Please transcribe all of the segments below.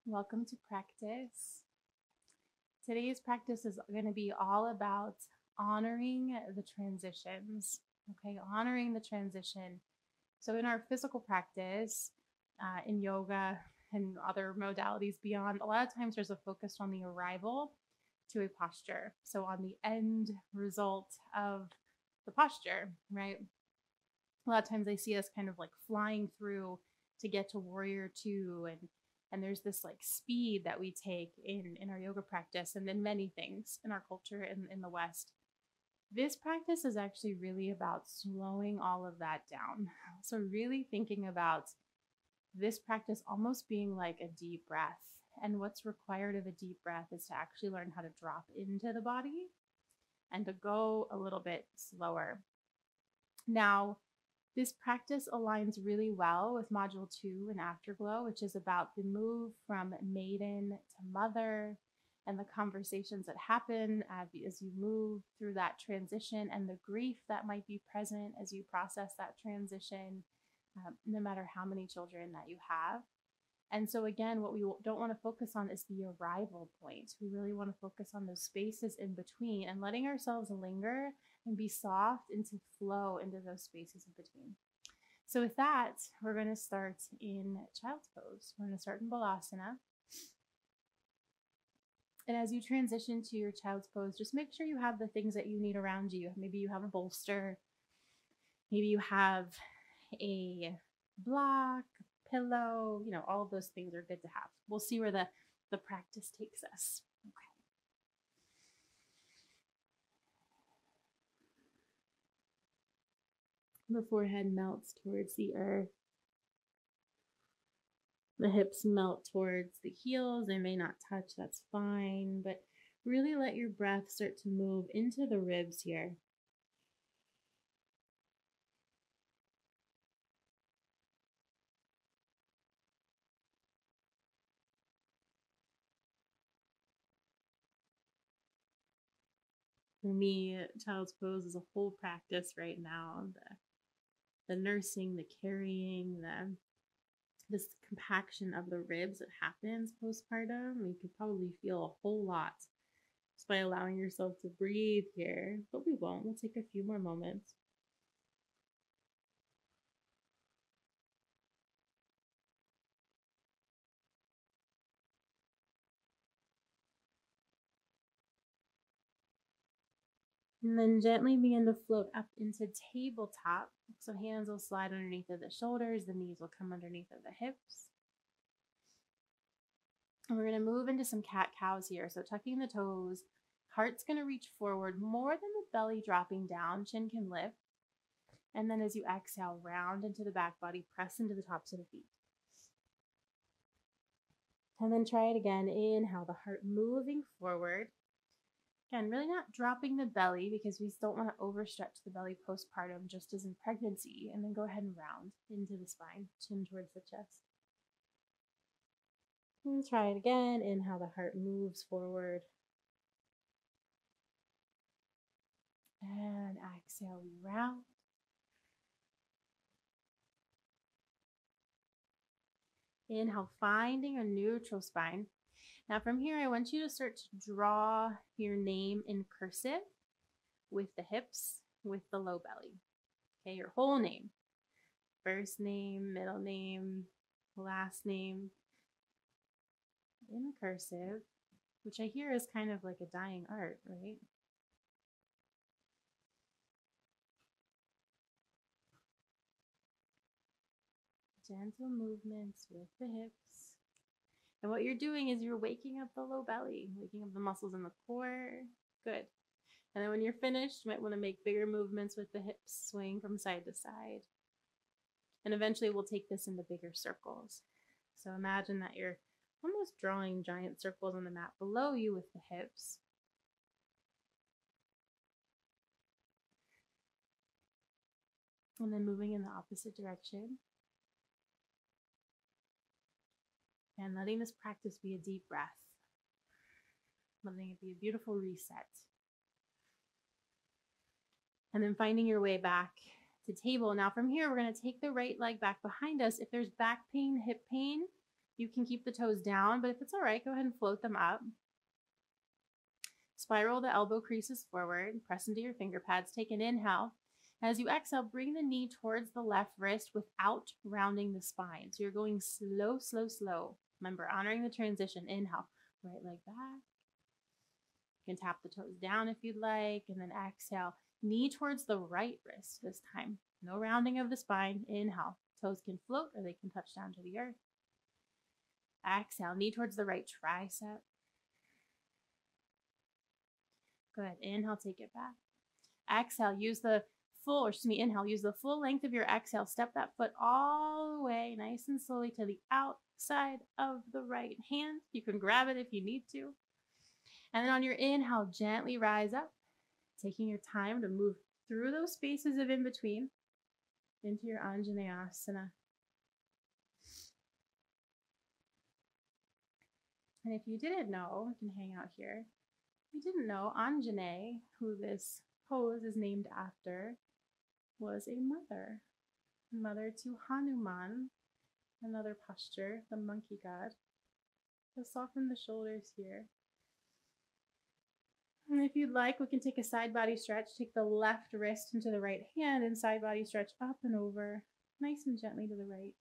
Welcome to practice. Today's practice is going to be all about honoring the transitions. Okay, honoring the transition. So, in our physical practice, in yoga and other modalities beyond, a lot of times there's a focus on the arrival to a posture. So, on the end result of the posture, right? A lot of times they see us kind of like flying through to get to warrior two, and there's this like speed that we take in our yoga practice and then many things in our culture in the West. This practice is actually really about slowing all of that down. So really thinking about this practice almost being like a deep breath, and what's required of a deep breath is to actually learn how to drop into the body and to go a little bit slower. Now, this practice aligns really well with Module 2 in Afterglow, which is about the move from maiden to mother and the conversations that happen as you move through that transition and the grief that might be present as you process that transition, no matter how many children that you have. And so, again, what we don't want to focus on is the arrival point. We really want to focus on those spaces in between and letting ourselves linger and be soft and to flow into those spaces in between. So, with that, we're going to start in child's pose. We're going to start in Badaknasana. And as you transition to your child's pose, just make sure you have the things that you need around you. Maybe you have a bolster, maybe you have a block, pillow, all of those things are good to have. We'll see where the practice takes us. Okay. The forehead melts towards the earth. The hips melt towards the heels. They may not touch, that's fine, but really let your breath start to move into the ribs here. For me, child's pose is a whole practice right now. The nursing, the carrying, this compaction of the ribs that happens postpartum. You can probably feel a whole lot just by allowing yourself to breathe here, but we won't. We'll take a few more moments. And then gently begin to float up into tabletop. So hands will slide underneath of the shoulders, the knees will come underneath of the hips. And we're going to move into some cat-cows here. So tucking the toes, heart's going to reach forward more than the belly dropping down, chin can lift. And then as you exhale, round into the back body, press into the tops of the feet. And then try it again. Inhale, the heart moving forward. Again, really not dropping the belly because we don't want to overstretch the belly postpartum, just as in pregnancy. And then go ahead and round into the spine, chin towards the chest. And try it again. Inhale, the heart moves forward. And exhale, we round. Inhale, finding a neutral spine. Now from here, I want you to start to draw your name in cursive with the hips, with the low belly. Okay, your whole name. First name, middle name, last name in cursive, which I hear is kind of like a dying art, right? Gentle movements with the hips. And what you're doing is you're waking up the low belly, waking up the muscles in the core. Good. And then when you're finished, you might want to make bigger movements with the hips, swaying from side to side. And eventually we'll take this into bigger circles. So imagine that you're almost drawing giant circles on the mat below you with the hips. And then moving in the opposite direction. And letting this practice be a deep breath. Letting it be a beautiful reset. And then finding your way back to table. Now from here, we're going to take the right leg back behind us. If there's back pain, hip pain, You can keep the toes down, but if it's all right, go ahead and float them up. Spiral the elbow creases forward, press into your finger pads, take an inhale. As you exhale, bring the knee towards the left wrist without rounding the spine. So you're going slow, slow, slow. Remember, honoring the transition. Inhale, right leg back. You can tap the toes down if you'd like, and then exhale, knee towards the right wrist this time. No rounding of the spine. Inhale, toes can float or they can touch down to the earth. Exhale, knee towards the right tricep. Good. Inhale, take it back. Exhale, inhale, use the full length of your exhale. Step that foot all the way, nice and slowly, to the outside of the right hand. You can grab it if you need to. And then on your inhale, gently rise up, taking your time to move through those spaces of in between into your Anjaneyasana. And if you didn't know, you can hang out here. If you didn't know, Anjaney, who this pose is named after, was a mother to Hanuman, another posture, the monkey god. So soften the shoulders here. And if you'd like, we can take a side body stretch. Take the left wrist into the right hand and side body stretch up and over, nice and gently to the right.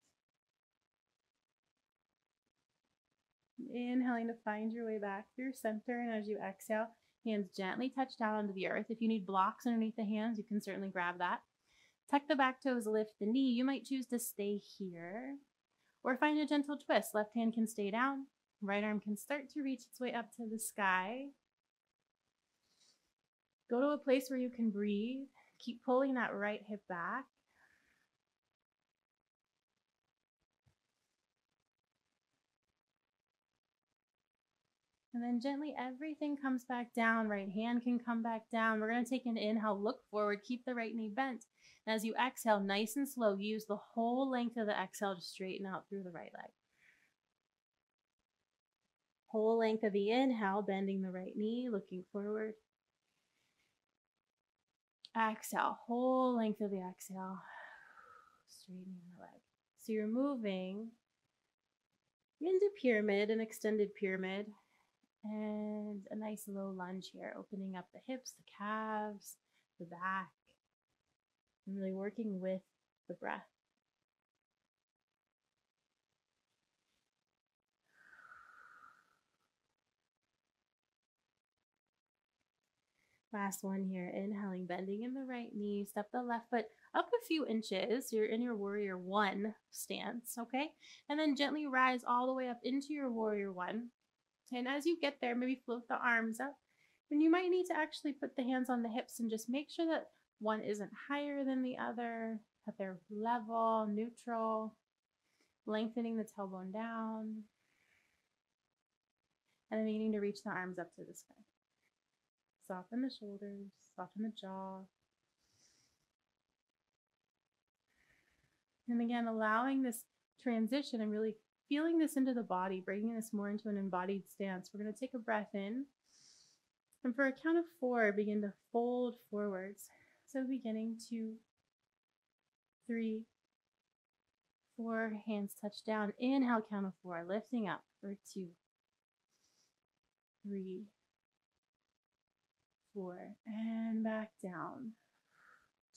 Inhaling to find your way back through center, and as you exhale, hands gently touch down onto the earth. If you need blocks underneath the hands, you can certainly grab that. Tuck the back toes, lift the knee. You might choose to stay here or find a gentle twist. Left hand can stay down. Right arm can start to reach its way up to the sky. Go to a place where you can breathe. Keep pulling that right hip back. And then gently everything comes back down. Right hand can come back down. We're going to take an inhale, look forward, keep the right knee bent. And as you exhale, nice and slow, use the whole length of the exhale to straighten out through the right leg. Whole length of the inhale, bending the right knee, looking forward. Exhale, whole length of the exhale, straightening the leg. So you're moving into pyramid, an extended pyramid, and a nice low lunge here, opening up the hips, the calves, the back, and really working with the breath. Last one here, inhaling, bending in the right knee, step the left foot up a few inches. You're in your warrior one stance, okay? And then gently rise all the way up into your warrior one. And as you get there, maybe float the arms up. And you might need to actually put the hands on the hips and just make sure that one isn't higher than the other, that they're level, neutral, lengthening the tailbone down, and then beginning to reach the arms up to the sky. Soften the shoulders, soften the jaw. And again, allowing this transition and really feeling this into the body, bringing this more into an embodied stance. We're going to take a breath in. And for a count of 4, begin to fold forwards. So beginning 2, 3, 4, hands touch down. Inhale, count of 4, lifting up for 2, 3, 4, and back down.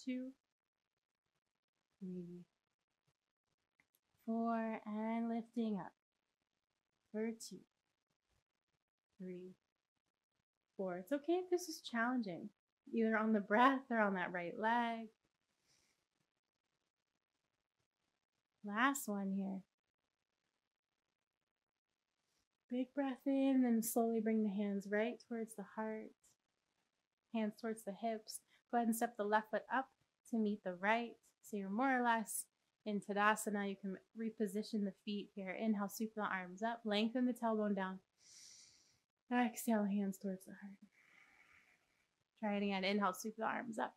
2, 3, 4, and lifting up for 2, 3, 4. It's okay if this is challenging, either on the breath or on that right leg. Last one here. Big breath in, then slowly bring the hands right towards the heart, hands towards the hips. Go ahead and step the left foot up to meet the right. So you're more or less in Tadasana. You can reposition the feet here. Inhale, sweep the arms up, lengthen the tailbone down. Exhale, hands towards the heart. Try it again. Inhale, sweep the arms up.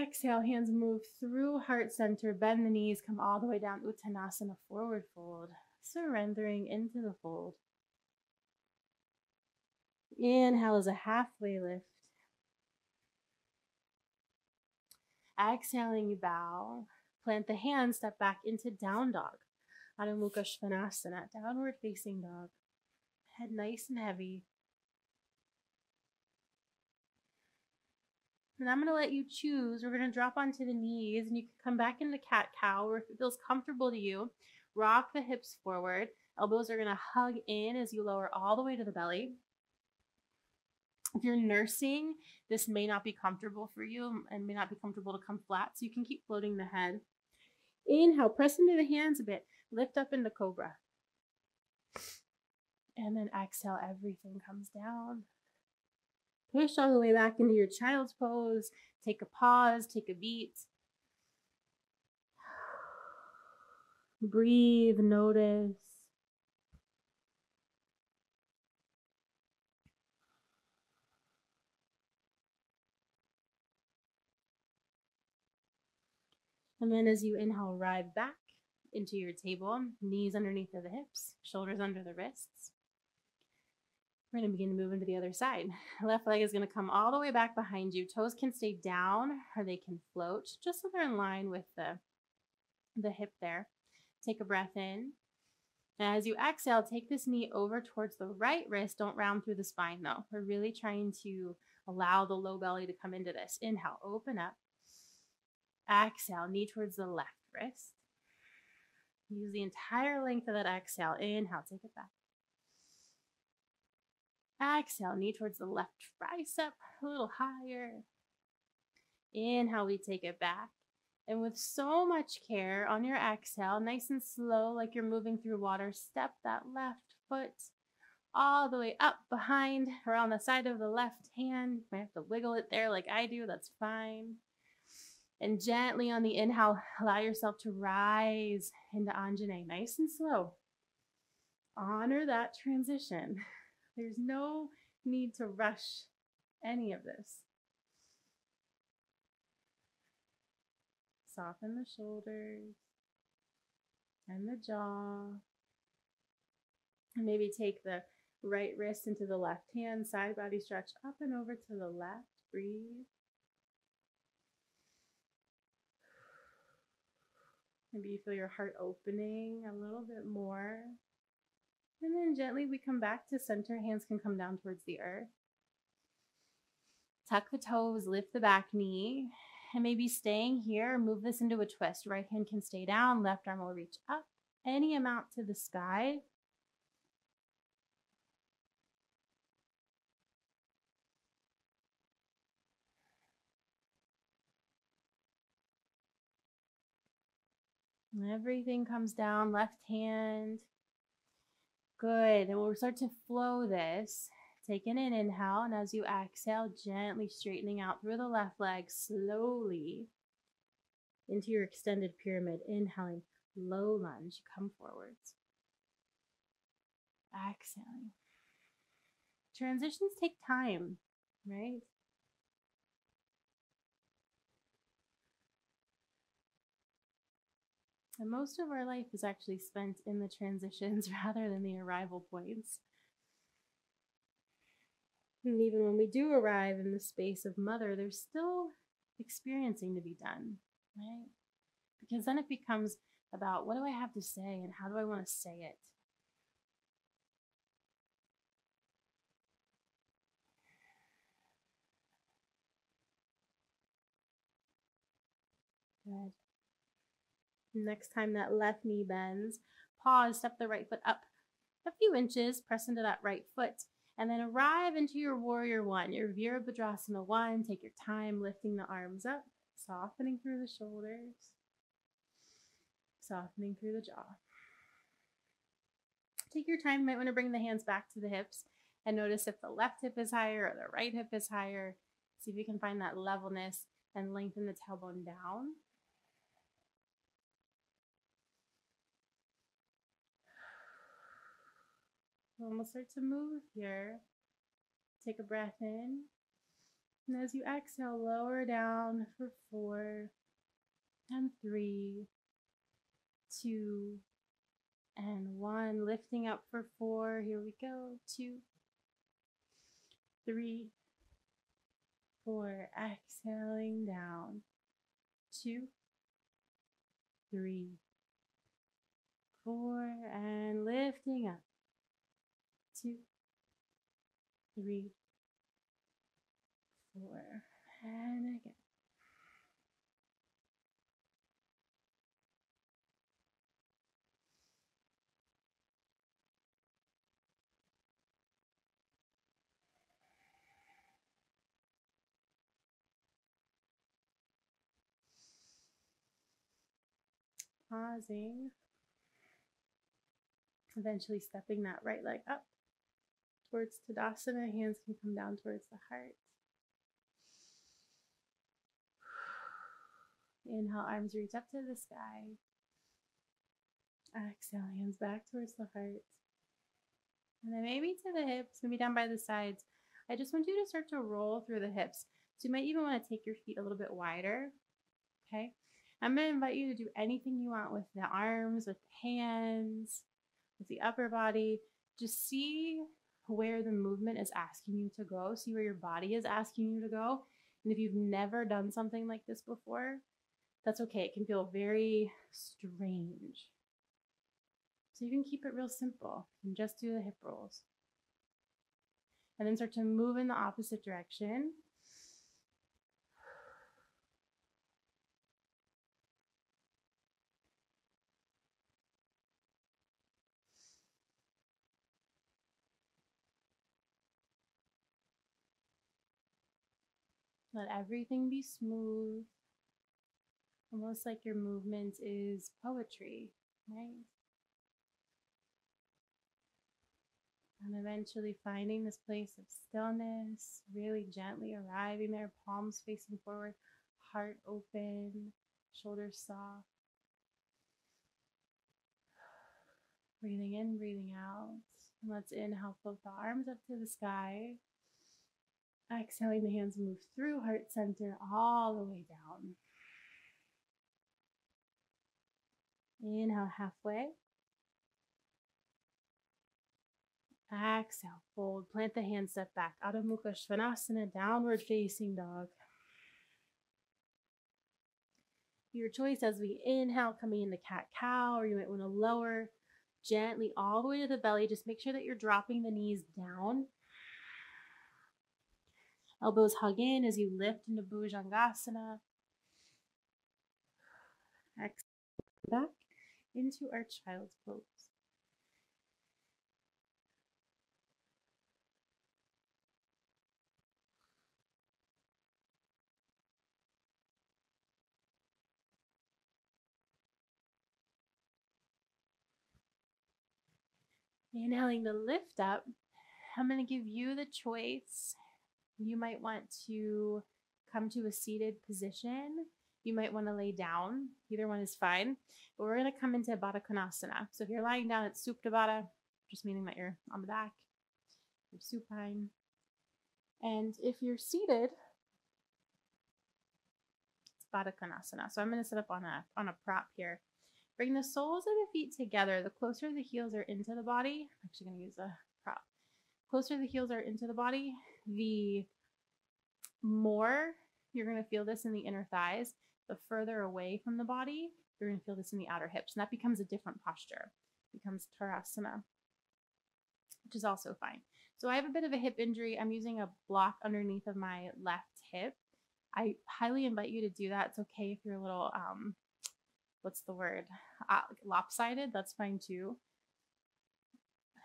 Exhale, hands move through heart center, bend the knees, come all the way down, Uttanasana, forward fold, surrendering into the fold. Inhale is a halfway lift. Exhaling, you bow. Plant the hands, step back into down dog. Adho Mukha Svanasana, downward facing dog. Head nice and heavy. And I'm going to let you choose. We're going to drop onto the knees, and you can come back into cat-cow, or if it feels comfortable to you, rock the hips forward. Elbows are going to hug in as you lower all the way to the belly. If you're nursing, this may not be comfortable for you and may not be comfortable to come flat, so you can keep floating the head. Inhale, press into the hands a bit. Lift up into cobra. And then exhale, everything comes down. Push all the way back into your child's pose. Take a pause, take a beat. Breathe, notice. And then as you inhale, ride back into your table, knees underneath of the hips, shoulders under the wrists. We're going to begin to move into the other side. Left leg is going to come all the way back behind you. Toes can stay down or they can float, just so they're in line with the hip there. Take a breath in. And as you exhale, take this knee over towards the right wrist. Don't round through the spine though. We're really trying to allow the low belly to come into this. Inhale, open up. Exhale, knee towards the left wrist. Use the entire length of that exhale. Inhale, take it back. Exhale, knee towards the left tricep, a little higher. Inhale, we take it back. And with so much care on your exhale, nice and slow, like you're moving through water, step that left foot all the way up behind or on the side of the left hand. You might have to wiggle it there like I do, that's fine. And gently on the inhale, allow yourself to rise into Anjaneyasana, nice and slow. Honor that transition. There's no need to rush any of this. Soften the shoulders and the jaw. And maybe take the right wrist into the left hand, side body stretch up and over to the left. Breathe. Maybe you feel your heart opening a little bit more. And then gently we come back to center. Hands can come down towards the earth. Tuck the toes, lift the back knee, and maybe staying here, move this into a twist. Right hand can stay down, left arm will reach up, any amount to the sky. And everything comes down, left hand. Good, and we'll start to flow this. Take in an inhale, and as you exhale, gently straightening out through the left leg, slowly into your extended pyramid. Inhaling, low lunge, come forwards. Exhaling. Transitions take time, right? And most of our life is actually spent in the transitions rather than the arrival points. And even when we do arrive in the space of mother, there's still experiencing to be done, right? Because then it becomes about what do I have to say and how do I want to say it? Good. Next time that left knee bends, pause, step the right foot up a few inches, press into that right foot, and then arrive into your warrior one, your Virabhadrasana one. Take your time lifting the arms up, softening through the shoulders, softening through the jaw. Take your time. You might want to bring the hands back to the hips and notice if the left hip is higher or the right hip is higher. See if you can find that levelness and lengthen the tailbone down. And we'll start to move here. Take a breath in. And as you exhale, lower down for 4 and 3, 2 and 1. Lifting up for 4. Here we go. 2, 3, 4. Exhaling down. 2, 3, 4, and lifting up. 2, 3, 4, and again. Pausing. Eventually stepping that right leg up towards Tadasana. Hands can come down towards the heart. Inhale, arms reach up to the sky. Exhale, hands back towards the heart. And then maybe to the hips, maybe down by the sides. I just want you to start to roll through the hips. So you might even want to take your feet a little bit wider. Okay. I'm going to invite you to do anything you want with the arms, with the hands, with the upper body. Just see where the movement is asking you to go. See where your body is asking you to go. And if you've never done something like this before, that's okay. It can feel very strange. So you can keep it real simple and just do the hip rolls. And then start to move in the opposite direction. Let everything be smooth. Almost like your movement is poetry, right? And eventually finding this place of stillness, really gently arriving there, palms facing forward, heart open, shoulders soft. Breathing in, breathing out. And let's inhale, float the arms up to the sky. Exhaling, the hands move through heart center all the way down. Inhale, halfway. Exhale, fold. Plant the hands, step back. Adho Mukha Svanasana, downward facing dog. Your choice as we inhale, coming into cat-cow, or you might want to lower gently all the way to the belly. Just make sure that you're dropping the knees down. Elbows hug in as you lift into Bhujangasana. Exhale, back into our child's pose. Inhaling to lift up. I'm going to give you the choice. You might want to come to a seated position. You might want to lay down. Either one is fine. But we're going to come into Badaknasana. So if you're lying down, it's Supta Baddha, just meaning that you're on the back. You're supine. And if you're seated, it's Badaknasana. So I'm going to sit up on a prop here. Bring the soles of the feet together. The closer the heels are into the body, I'm actually going to use a prop. Closer the heels are into the body, the more you're going to feel this in the inner thighs. The further away from the body, you're going to feel this in the outer hips. And that becomes a different posture. It becomes Tarasana, which is also fine. So I have a bit of a hip injury. I'm using a block underneath of my left hip. I highly invite you to do that. It's okay if you're a little, what's the word? Lopsided. That's fine too.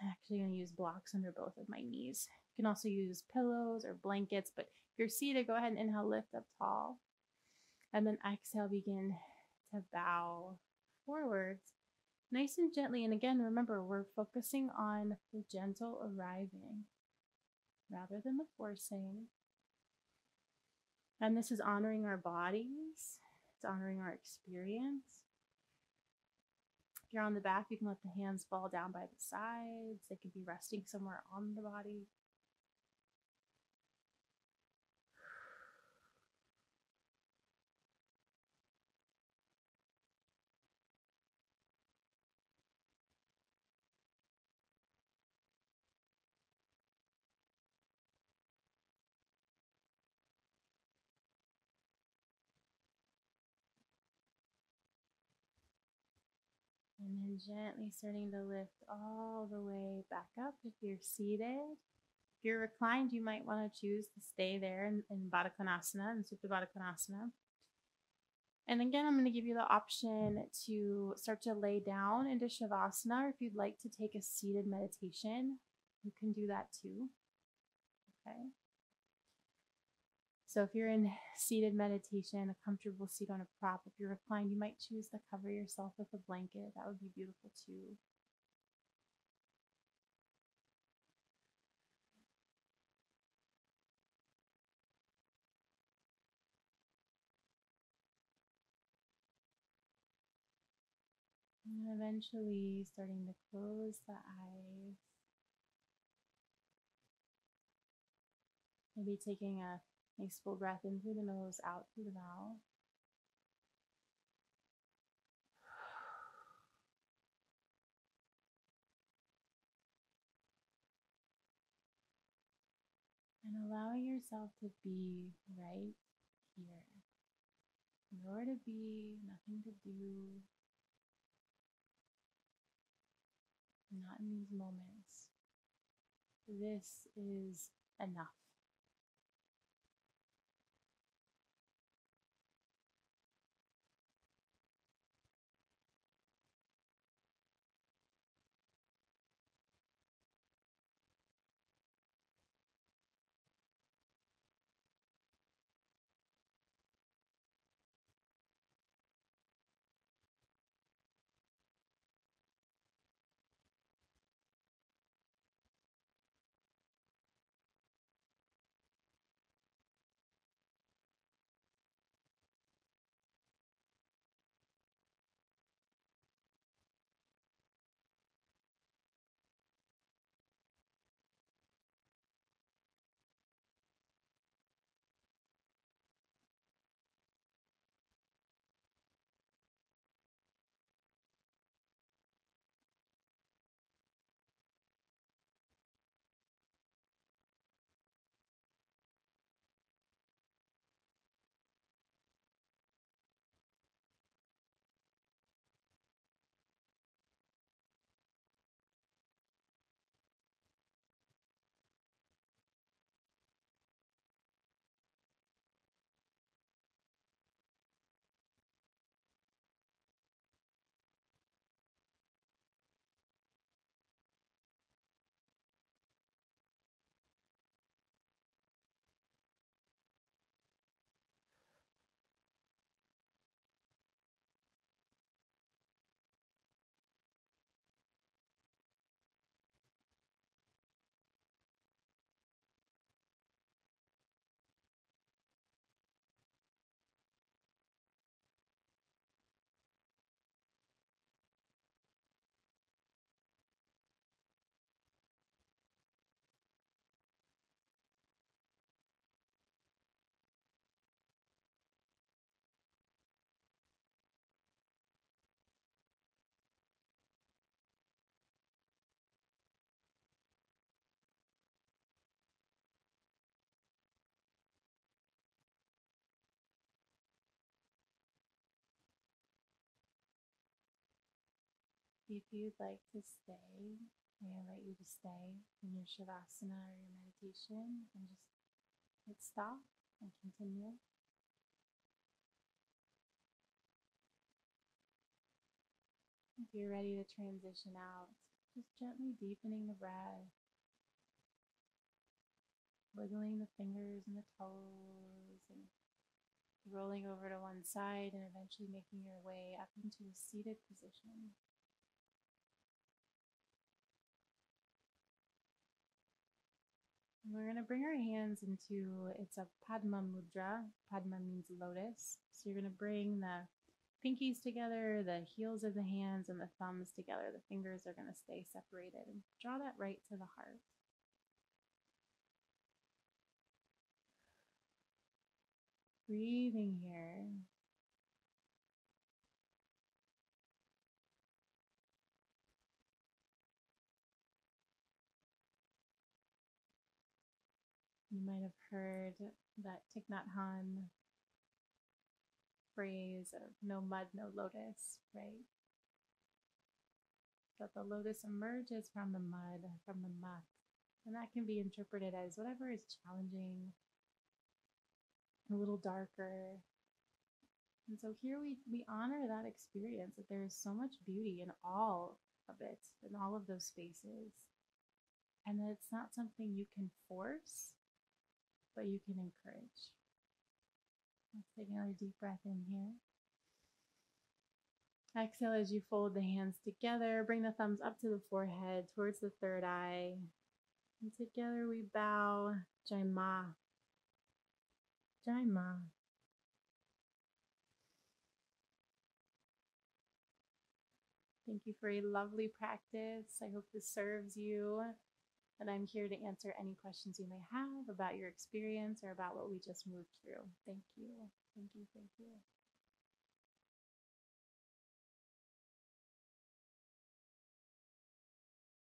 I'm actually going to use blocks under both of my knees. You can also use pillows or blankets, but if you're seated, go ahead and inhale, lift up tall. And then exhale, begin to bow forwards. Nice and gently. And again, remember, we're focusing on the gentle arriving rather than the forcing. And this is honoring our bodies. It's honoring our experience. If you're on the back, you can let the hands fall down by the sides. They could be resting somewhere on the body. And then And gently starting to lift all the way back up if you're seated. If you're reclined, you might want to choose to stay there in Badaknasana and Supta Badaknasana. And again, I'm going to give you the option to start to lay down into Shavasana, or if you'd like to take a seated meditation, you can do that too. Okay. So if you're in seated meditation, a comfortable seat on a prop, if you're reclined, you might choose to cover yourself with a blanket. That would be beautiful too. And eventually starting to close the eyes. Maybe taking a nice full breath in through the nose, out through the mouth. And allowing yourself to be right here. Nowhere to be, nothing to do. Not in these moments. This is enough. If you'd like to stay, I invite you to stay in your Shavasana or your meditation and just hit stop and continue. If you're ready to transition out, just gently deepening the breath, wiggling the fingers and the toes, and rolling over to one side, and eventually making your way up into a seated position. And we're going to bring our hands into, it's a Padma Mudra. Padma means lotus. So you're going to bring the pinkies together, the heels of the hands, and the thumbs together. The fingers are going to stay separated. And draw that right to the heart. Breathing here. You might have heard that Thich Nhat Hanh phrase of no mud, no lotus, right? that the lotus emerges from the mud, from the muck. And that can be interpreted as whatever is challenging, a little darker. And so here we honor that experience, that there is so much beauty in all of it, in all of those spaces. And that it's not something you can force, but you can encourage. Let's take another deep breath in here. Exhale as you fold the hands together. Bring the thumbs up to the forehead, towards the third eye. And together we bow, Jai Ma. Jai Ma. Thank you for a lovely practice. I hope this serves you. And I'm here to answer any questions you may have about your experience or about what we just moved through. Thank you. Thank you. Thank you.